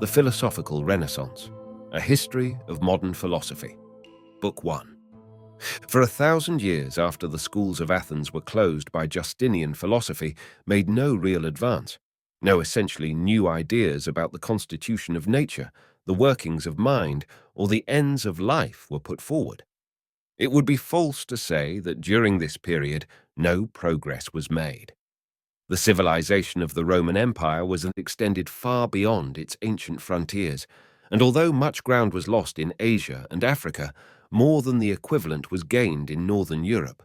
The Philosophical Renaissance, A History of Modern Philosophy, Book 1. For 1,000 years after the schools of Athens were closed by Justinian, philosophy made no real advance. No essentially new ideas about the constitution of nature, the workings of mind, or the ends of life were put forward. It would be false to say that during this period no progress was made. The civilization of the Roman Empire was extended far beyond its ancient frontiers, and although much ground was lost in Asia and Africa, more than the equivalent was gained in northern Europe.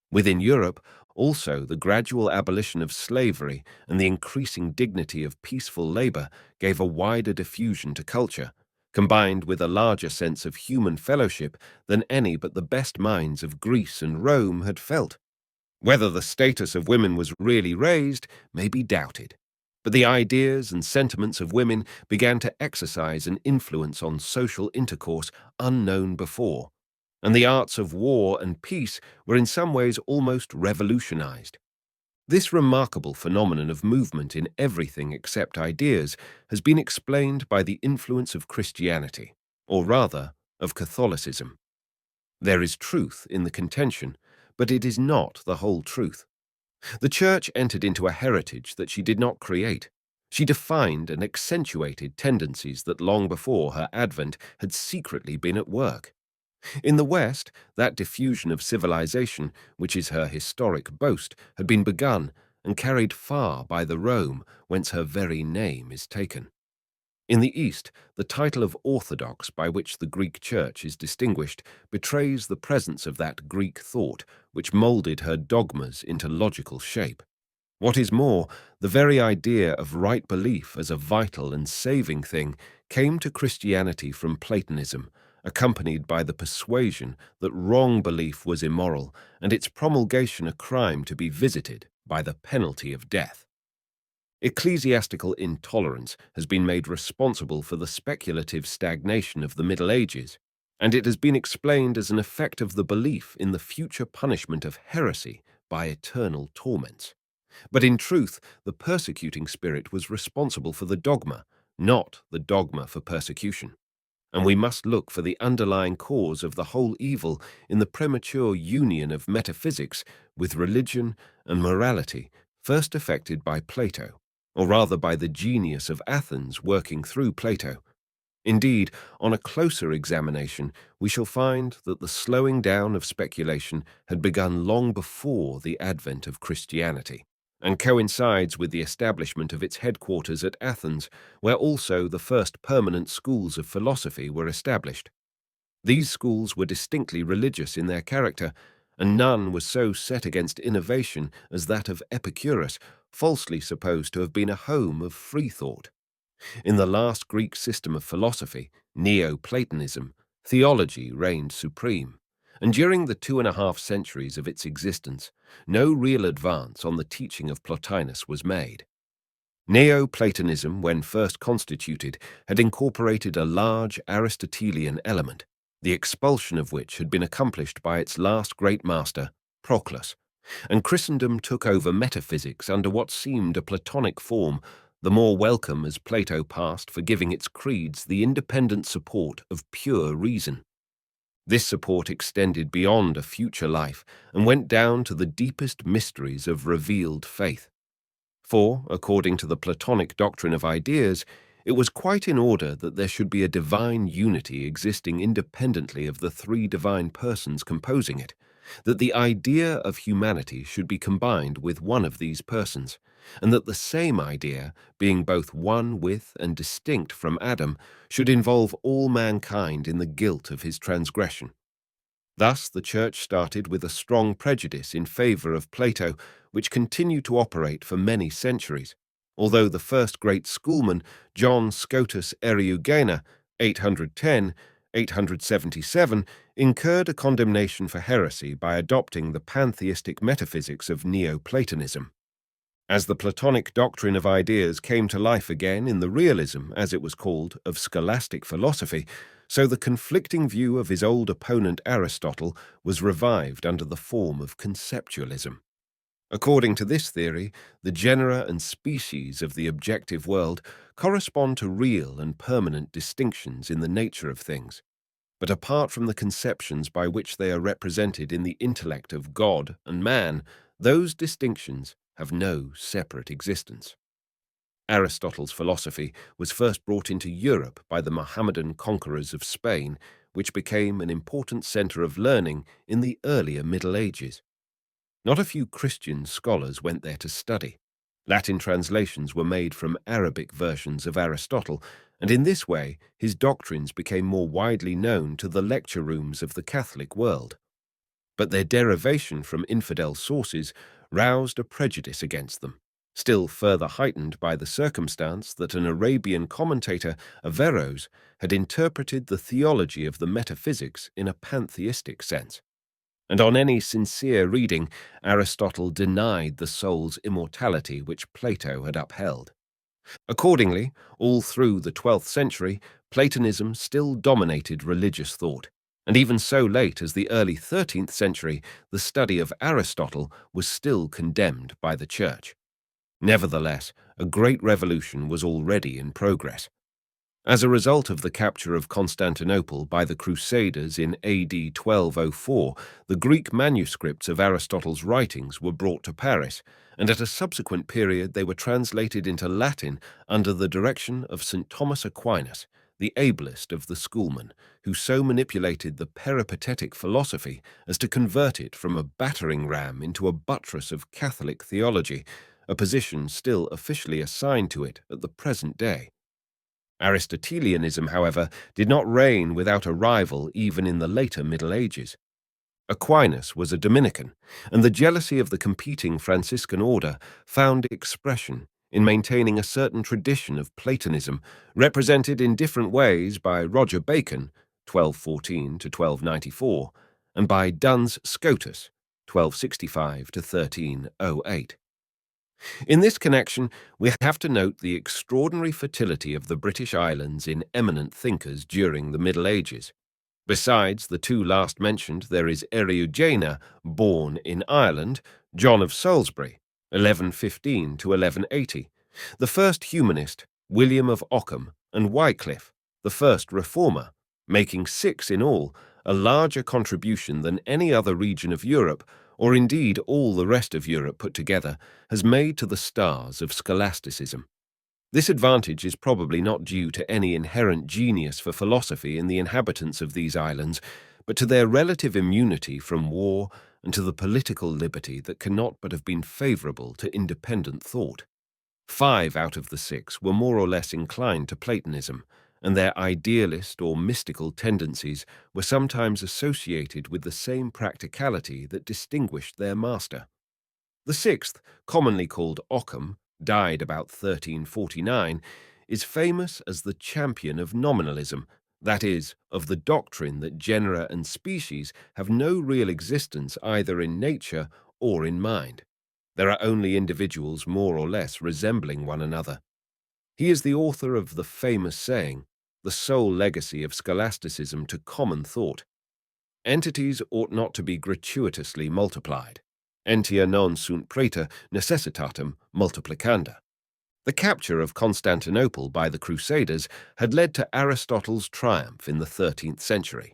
Within Europe, also, the gradual abolition of slavery and the increasing dignity of peaceful labor gave a wider diffusion to culture, combined with a larger sense of human fellowship than any but the best minds of Greece and Rome had felt. Whether the status of women was really raised may be doubted, but the ideas and sentiments of women began to exercise an influence on social intercourse unknown before, and the arts of war and peace were in some ways almost revolutionized. This remarkable phenomenon of movement in everything except ideas has been explained by the influence of Christianity, or rather, of Catholicism. There is truth in the contention, but it is not the whole truth. The Church entered into a heritage that she did not create. She defined and accentuated tendencies that long before her advent had secretly been at work. In the West, that diffusion of civilization, which is her historic boast, had been begun and carried far by the Rome, whence her very name is taken. In the East, the title of Orthodox by which the Greek Church is distinguished betrays the presence of that Greek thought which moulded her dogmas into logical shape. What is more, the very idea of right belief as a vital and saving thing came to Christianity from Platonism, accompanied by the persuasion that wrong belief was immoral and its promulgation a crime to be visited by the penalty of death. Ecclesiastical intolerance has been made responsible for the speculative stagnation of the Middle Ages, and it has been explained as an effect of the belief in the future punishment of heresy by eternal torments. But in truth, the persecuting spirit was responsible for the dogma, not the dogma for persecution. And we must look for the underlying cause of the whole evil in the premature union of metaphysics with religion and morality, first effected by Plato, or rather by the genius of Athens working through Plato. Indeed, on a closer examination, we shall find that the slowing down of speculation had begun long before the advent of Christianity, and coincides with the establishment of its headquarters at Athens, where also the first permanent schools of philosophy were established. These schools were distinctly religious in their character, and none was so set against innovation as that of Epicurus, falsely supposed to have been a home of free thought. In the last Greek system of philosophy, Neoplatonism, theology reigned supreme, and during the 2.5 centuries of its existence, no real advance on the teaching of Plotinus was made. Neoplatonism, when first constituted, had incorporated a large Aristotelian element, the expulsion of which had been accomplished by its last great master, Proclus, and Christendom took over metaphysics under what seemed a Platonic form, the more welcome as Plato passed for giving its creeds the independent support of pure reason. This support extended beyond a future life and went down to the deepest mysteries of revealed faith. For, according to the Platonic doctrine of ideas, it was quite in order that there should be a divine unity existing independently of the three divine persons composing it, that the idea of humanity should be combined with one of these persons, and that the same idea, being both one with and distinct from Adam, should involve all mankind in the guilt of his transgression. Thus the Church started with a strong prejudice in favor of Plato, which continued to operate for many centuries, although the first great schoolman, John Scotus Eriugena, 810–877, incurred a condemnation for heresy by adopting the pantheistic metaphysics of Neoplatonism. As the Platonic doctrine of ideas came to life again in the realism, as it was called, of scholastic philosophy, so the conflicting view of his old opponent Aristotle was revived under the form of conceptualism. According to this theory, the genera and species of the objective world correspond to real and permanent distinctions in the nature of things. But apart from the conceptions by which they are represented in the intellect of God and man, those distinctions have no separate existence. Aristotle's philosophy was first brought into Europe by the Mohammedan conquerors of Spain, which became an important center of learning in the earlier Middle Ages. Not a few Christian scholars went there to study. Latin translations were made from Arabic versions of Aristotle, and in this way his doctrines became more widely known to the lecture rooms of the Catholic world. But their derivation from infidel sources roused a prejudice against them, still further heightened by the circumstance that an Arabian commentator, Averroes, had interpreted the theology of the metaphysics in a pantheistic sense. And on any sincere reading, Aristotle denied the soul's immortality which Plato had upheld. Accordingly, all through the 12th century, Platonism still dominated religious thought, and even so late as the early 13th century, the study of Aristotle was still condemned by the Church. Nevertheless, a great revolution was already in progress. As a result of the capture of Constantinople by the Crusaders in AD 1204, the Greek manuscripts of Aristotle's writings were brought to Paris, and at a subsequent period they were translated into Latin under the direction of St. Thomas Aquinas, the ablest of the schoolmen, who so manipulated the peripatetic philosophy as to convert it from a battering ram into a buttress of Catholic theology, a position still officially assigned to it at the present day. Aristotelianism, however, did not reign without a rival even in the later Middle Ages. Aquinas was a Dominican, and the jealousy of the competing Franciscan order found expression in maintaining a certain tradition of Platonism, represented in different ways by Roger Bacon, 1214 to 1294, and by Duns Scotus, 1265 to 1308. In this connection, we have to note the extraordinary fertility of the British Islands in eminent thinkers during the Middle Ages. Besides the two last mentioned, there is Eriugena, born in Ireland, John of Salisbury, 1115 to 1180, the first humanist, William of Ockham, and Wycliffe, the first reformer, making 6 in all, a larger contribution than any other region of Europe, or indeed all the rest of Europe put together, has made to the stars of scholasticism. This advantage is probably not due to any inherent genius for philosophy in the inhabitants of these islands, but to their relative immunity from war and to the political liberty that cannot but have been favorable to independent thought. 5 out of the 6 were more or less inclined to Platonism, and their idealist or mystical tendencies were sometimes associated with the same practicality that distinguished their master. The 6th, commonly called Ockham, died about 1349, is famous as the champion of nominalism, that is, of the doctrine that genera and species have no real existence either in nature or in mind. There are only individuals more or less resembling one another. He is the author of the famous saying, the sole legacy of scholasticism to common thought: entities ought not to be gratuitously multiplied. Entia non sunt praeter necessitatem multiplicanda. The capture of Constantinople by the Crusaders had led to Aristotle's triumph in the 13th century.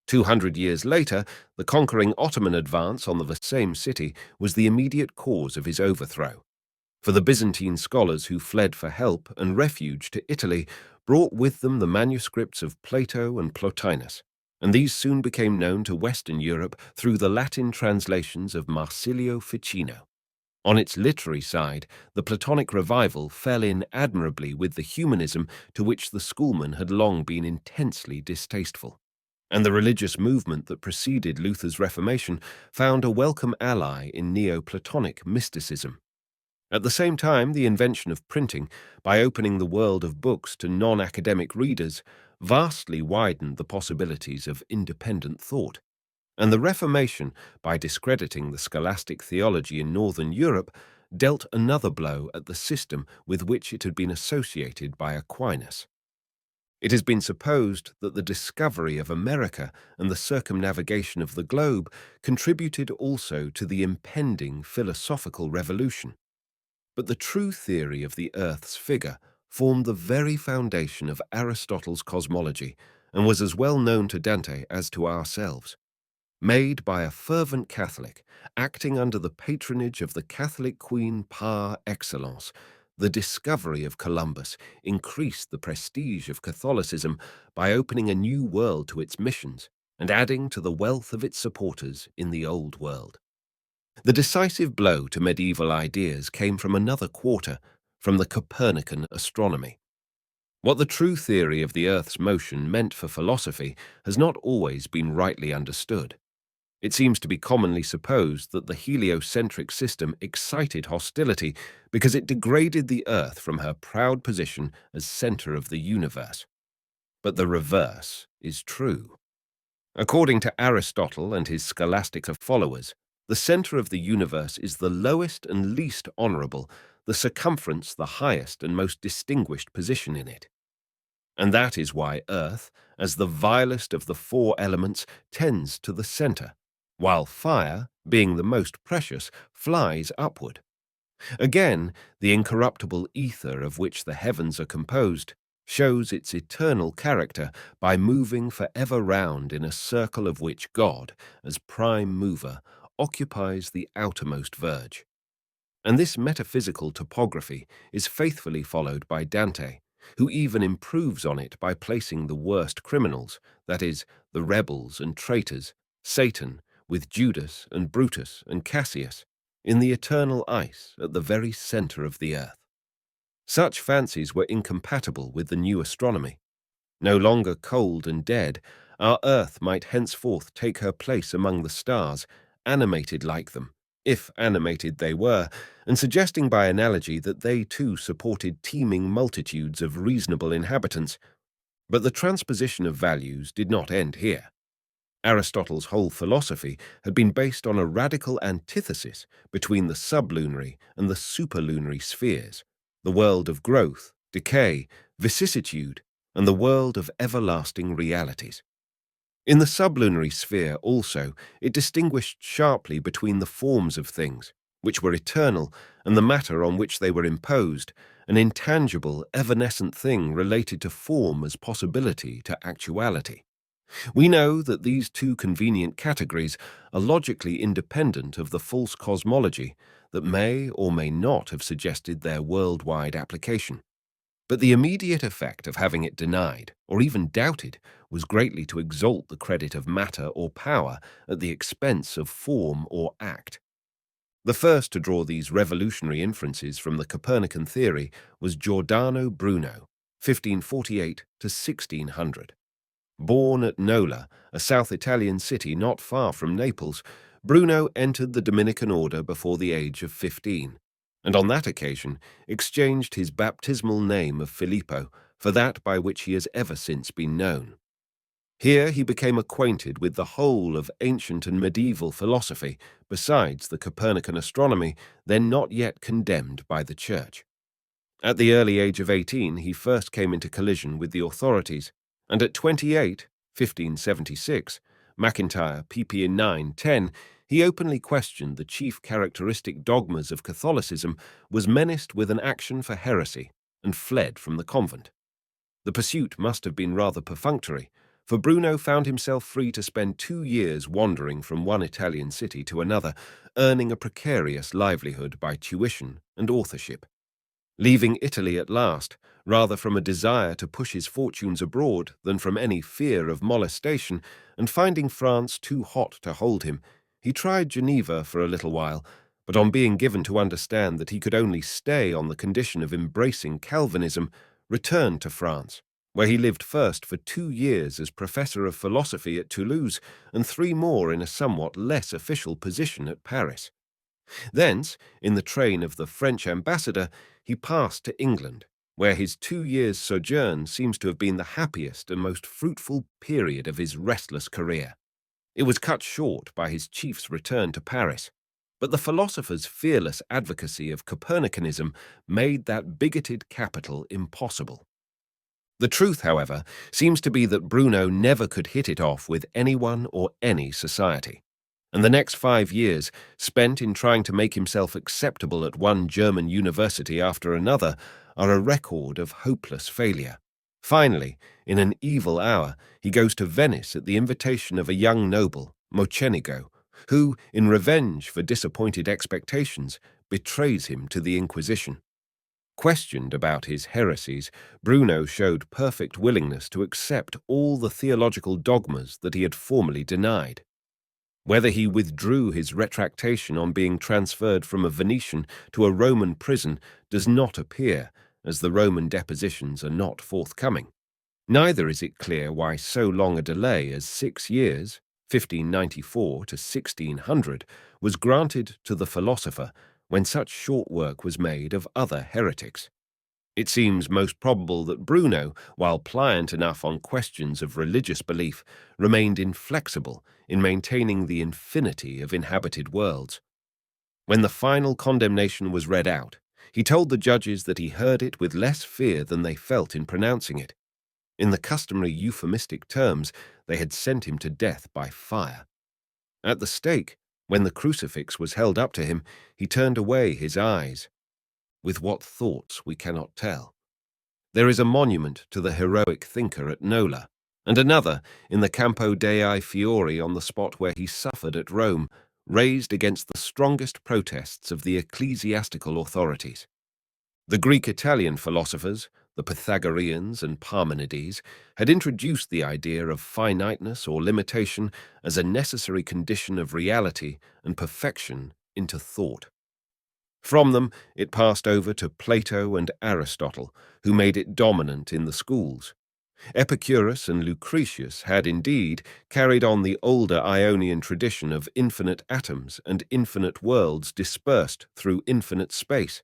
200 years later, the conquering Ottoman advance on the same city was the immediate cause of his overthrow. For the Byzantine scholars who fled for help and refuge to Italy brought with them the manuscripts of Plato and Plotinus, and these soon became known to Western Europe through the Latin translations of Marsilio Ficino. On its literary side, the Platonic revival fell in admirably with the humanism to which the schoolmen had long been intensely distasteful, and the religious movement that preceded Luther's Reformation found a welcome ally in Neoplatonic mysticism. At the same time, the invention of printing, by opening the world of books to non-academic readers, vastly widened the possibilities of independent thought. And the Reformation, by discrediting the scholastic theology in Northern Europe, dealt another blow at the system with which it had been associated by Aquinas. It has been supposed that the discovery of America and the circumnavigation of the globe contributed also to the impending philosophical revolution. But the true theory of the Earth's figure formed the very foundation of Aristotle's cosmology and was as well known to Dante as to ourselves. Made by a fervent Catholic, acting under the patronage of the Catholic Queen par excellence, the discovery of Columbus increased the prestige of Catholicism by opening a new world to its missions and adding to the wealth of its supporters in the Old World. The decisive blow to medieval ideas came from another quarter, from the Copernican astronomy. What the true theory of the Earth's motion meant for philosophy has not always been rightly understood. It seems to be commonly supposed that the heliocentric system excited hostility because it degraded the Earth from her proud position as center of the universe. But the reverse is true. According to Aristotle and his scholastic followers, the center of the universe is the lowest and least honorable, the circumference the highest and most distinguished position in it. And that is why Earth, as the vilest of the four elements, tends to the center, while fire, being the most precious, flies upward. Again, the incorruptible ether of which the heavens are composed shows its eternal character by moving forever round in a circle of which God, as prime mover, occupies the outermost verge. And this metaphysical topography is faithfully followed by Dante, who even improves on it by placing the worst criminals, that is, the rebels and traitors, Satan, with Judas and Brutus and Cassius, in the eternal ice at the very center of the earth. Such fancies were incompatible with the new astronomy. No longer cold and dead, our earth might henceforth take her place among the stars, animated like them, if animated they were, and suggesting by analogy that they too supported teeming multitudes of reasonable inhabitants. But the transposition of values did not end here. Aristotle's whole philosophy had been based on a radical antithesis between the sublunary and the superlunary spheres, the world of growth, decay, vicissitude, and the world of everlasting realities. In the sublunary sphere also, it distinguished sharply between the forms of things, which were eternal, and the matter on which they were imposed, an intangible, evanescent thing related to form as possibility to actuality. We know that these two convenient categories are logically independent of the false cosmology that may or may not have suggested their worldwide application. But the immediate effect of having it denied, or even doubted, was greatly to exalt the credit of matter or power at the expense of form or act. The first to draw these revolutionary inferences from the Copernican theory was Giordano Bruno, 1548 to 1600. Born at Nola, a South Italian city not far from Naples, Bruno entered the Dominican order before the age of 15, and on that occasion exchanged his baptismal name of Filippo for that by which he has ever since been known. Here he became acquainted with the whole of ancient and medieval philosophy, besides the Copernican astronomy, then not yet condemned by the Church. At the early age of 18, he first came into collision with the authorities, and at 28, 1576, MacIntyre, pp. 9-10, he openly questioned the chief characteristic dogmas of Catholicism, was menaced with an action for heresy, and fled from the convent. The pursuit must have been rather perfunctory, for Bruno found himself free to spend 2 years wandering from one Italian city to another, earning a precarious livelihood by tuition and authorship. Leaving Italy at last, rather from a desire to push his fortunes abroad than from any fear of molestation, and finding France too hot to hold him, he tried Geneva for a little while, but on being given to understand that he could only stay on the condition of embracing Calvinism, returned to France, where he lived first for 2 years as professor of philosophy at Toulouse and 3 more in a somewhat less official position at Paris. Thence, in the train of the French ambassador, he passed to England, where his 2 years' sojourn seems to have been the happiest and most fruitful period of his restless career. It was cut short by his chief's return to Paris, but the philosopher's fearless advocacy of Copernicanism made that bigoted capital impossible. The truth, however, seems to be that Bruno never could hit it off with anyone or any society. And the next 5 years, spent in trying to make himself acceptable at one German university after another, are a record of hopeless failure. Finally, in an evil hour, he goes to Venice at the invitation of a young noble, Mocenigo, who, in revenge for disappointed expectations, betrays him to the Inquisition. Questioned about his heresies, Bruno showed perfect willingness to accept all the theological dogmas that he had formerly denied. Whether he withdrew his retractation on being transferred from a Venetian to a Roman prison does not appear, as the Roman depositions are not forthcoming. Neither is it clear why so long a delay as 6 years, 1594 to 1600, was granted to the philosopher when such short work was made of other heretics. It seems most probable that Bruno, while pliant enough on questions of religious belief, remained inflexible in maintaining the infinity of inhabited worlds. When the final condemnation was read out, he told the judges that he heard it with less fear than they felt in pronouncing it. In the customary euphemistic terms, they had sent him to death by fire. At the stake, when the crucifix was held up to him, he turned away his eyes. With what thoughts we cannot tell. There is a monument to the heroic thinker at Nola, and another in the Campo dei Fiori on the spot where he suffered at Rome, raised against the strongest protests of the ecclesiastical authorities. The Greek-Italian philosophers, the Pythagoreans and Parmenides, had introduced the idea of finiteness or limitation as a necessary condition of reality and perfection into thought. From them, it passed over to Plato and Aristotle, who made it dominant in the schools. Epicurus and Lucretius had indeed carried on the older Ionian tradition of infinite atoms and infinite worlds dispersed through infinite space,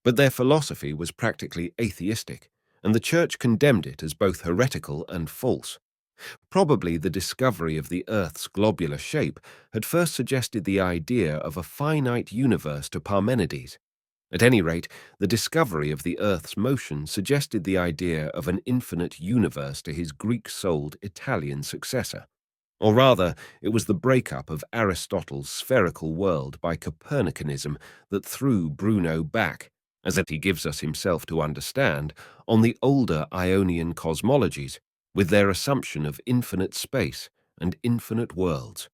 but their philosophy was practically atheistic, and the Church condemned it as both heretical and false. Probably the discovery of the Earth's globular shape had first suggested the idea of a finite universe to Parmenides. At any rate, the discovery of the Earth's motion suggested the idea of an infinite universe to his Greek-souled Italian successor. Or rather, it was the breakup of Aristotle's spherical world by Copernicanism that threw Bruno back, as he gives us himself to understand, on the older Ionian cosmologies, with their assumption of infinite space and infinite worlds.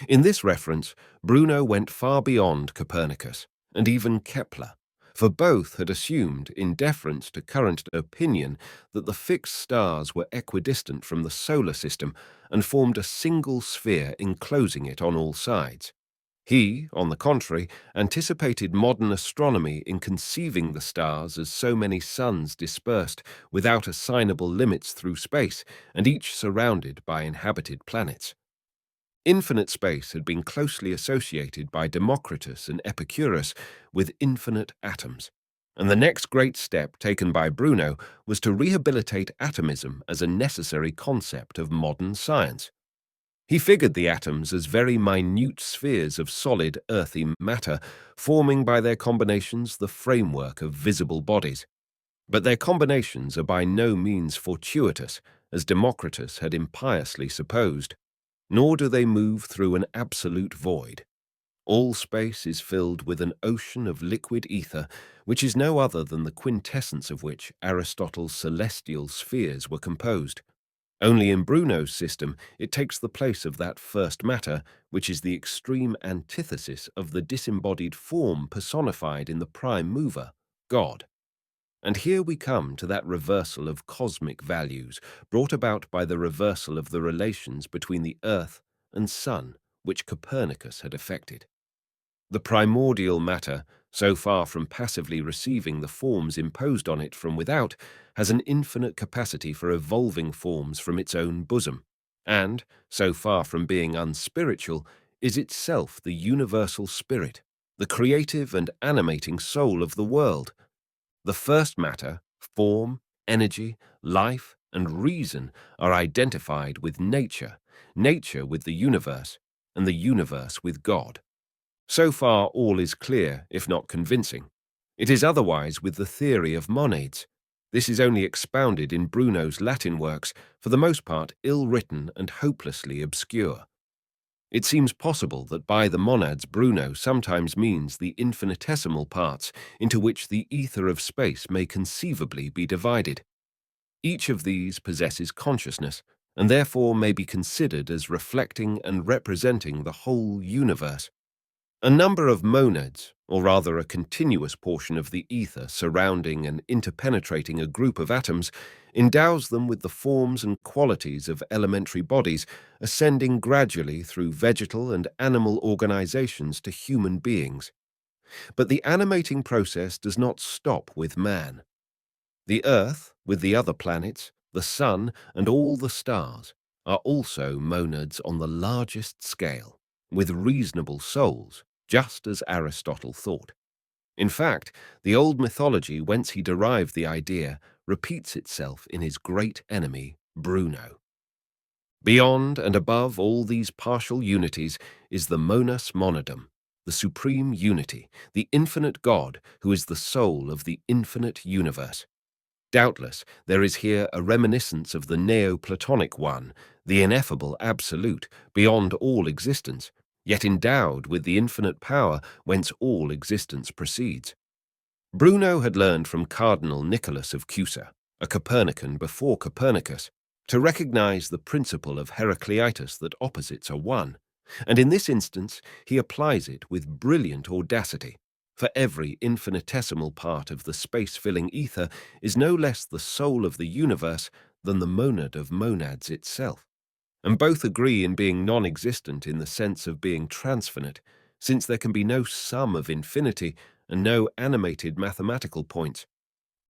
In this reference, Bruno went far beyond Copernicus, and even Kepler, for both had assumed, in deference to current opinion, that the fixed stars were equidistant from the solar system and formed a single sphere enclosing it on all sides. He, on the contrary, anticipated modern astronomy in conceiving the stars as so many suns dispersed without assignable limits through space, and each surrounded by inhabited planets. Infinite space had been closely associated by Democritus and Epicurus with infinite atoms, and the next great step taken by Bruno was to rehabilitate atomism as a necessary concept of modern science. He figured the atoms as very minute spheres of solid, earthy matter, forming by their combinations the framework of visible bodies. But their combinations are by no means fortuitous, as Democritus had impiously supposed, nor do they move through an absolute void. All space is filled with an ocean of liquid ether, which is no other than the quintessence of which Aristotle's celestial spheres were composed. Only in Bruno's system it takes the place of that first matter, which is the extreme antithesis of the disembodied form personified in the prime mover, God. And here we come to that reversal of cosmic values brought about by the reversal of the relations between the earth and sun, which Copernicus had effected. The primordial matter, so far from passively receiving the forms imposed on it from without, has an infinite capacity for evolving forms from its own bosom, and, so far from being unspiritual, is itself the universal spirit, the creative and animating soul of the world. The first matter, form, energy, life, and reason are identified with nature, nature with the universe, and the universe with God. So far all is clear, if not convincing. It is otherwise with the theory of monads. This is only expounded in Bruno's Latin works, for the most part ill-written and hopelessly obscure. It seems possible that by the monads Bruno sometimes means the infinitesimal parts into which the ether of space may conceivably be divided. Each of these possesses consciousness, and therefore may be considered as reflecting and representing the whole universe. A number of monads, or rather a continuous portion of the ether surrounding and interpenetrating a group of atoms, endows them with the forms and qualities of elementary bodies, ascending gradually through vegetal and animal organizations to human beings. But the animating process does not stop with man. The Earth, with the other planets, the Sun, and all the stars, are also monads on the largest scale, with reasonable souls, just as Aristotle thought. In fact, the old mythology whence he derived the idea repeats itself in his great enemy, Bruno. Beyond and above all these partial unities is the monus monadum, the supreme unity, the infinite God who is the soul of the infinite universe. Doubtless, there is here a reminiscence of the Neoplatonic one, the ineffable absolute, beyond all existence, yet endowed with the infinite power whence all existence proceeds. Bruno had learned from Cardinal Nicholas of Cusa, a Copernican before Copernicus, to recognize the principle of Heracleitus that opposites are one, and in this instance he applies it with brilliant audacity. For every infinitesimal part of the space-filling ether is no less the soul of the universe than the monad of monads itself. And both agree in being non-existent in the sense of being transfinite, since there can be no sum of infinity and no animated mathematical points.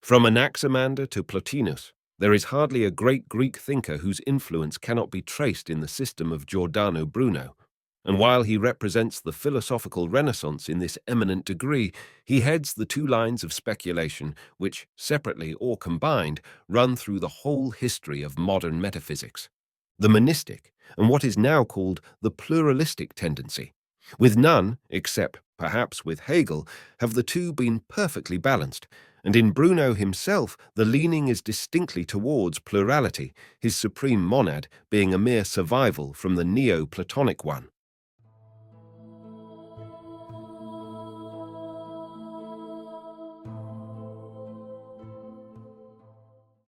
From Anaximander to Plotinus, there is hardly a great Greek thinker whose influence cannot be traced in the system of Giordano Bruno. And while he represents the philosophical renaissance in this eminent degree, he heads the two lines of speculation which, separately or combined, run through the whole history of modern metaphysics: the monistic and what is now called the pluralistic tendency. With none, except perhaps with Hegel, have the two been perfectly balanced, and in Bruno himself the leaning is distinctly towards plurality, his supreme monad being a mere survival from the Neoplatonic one.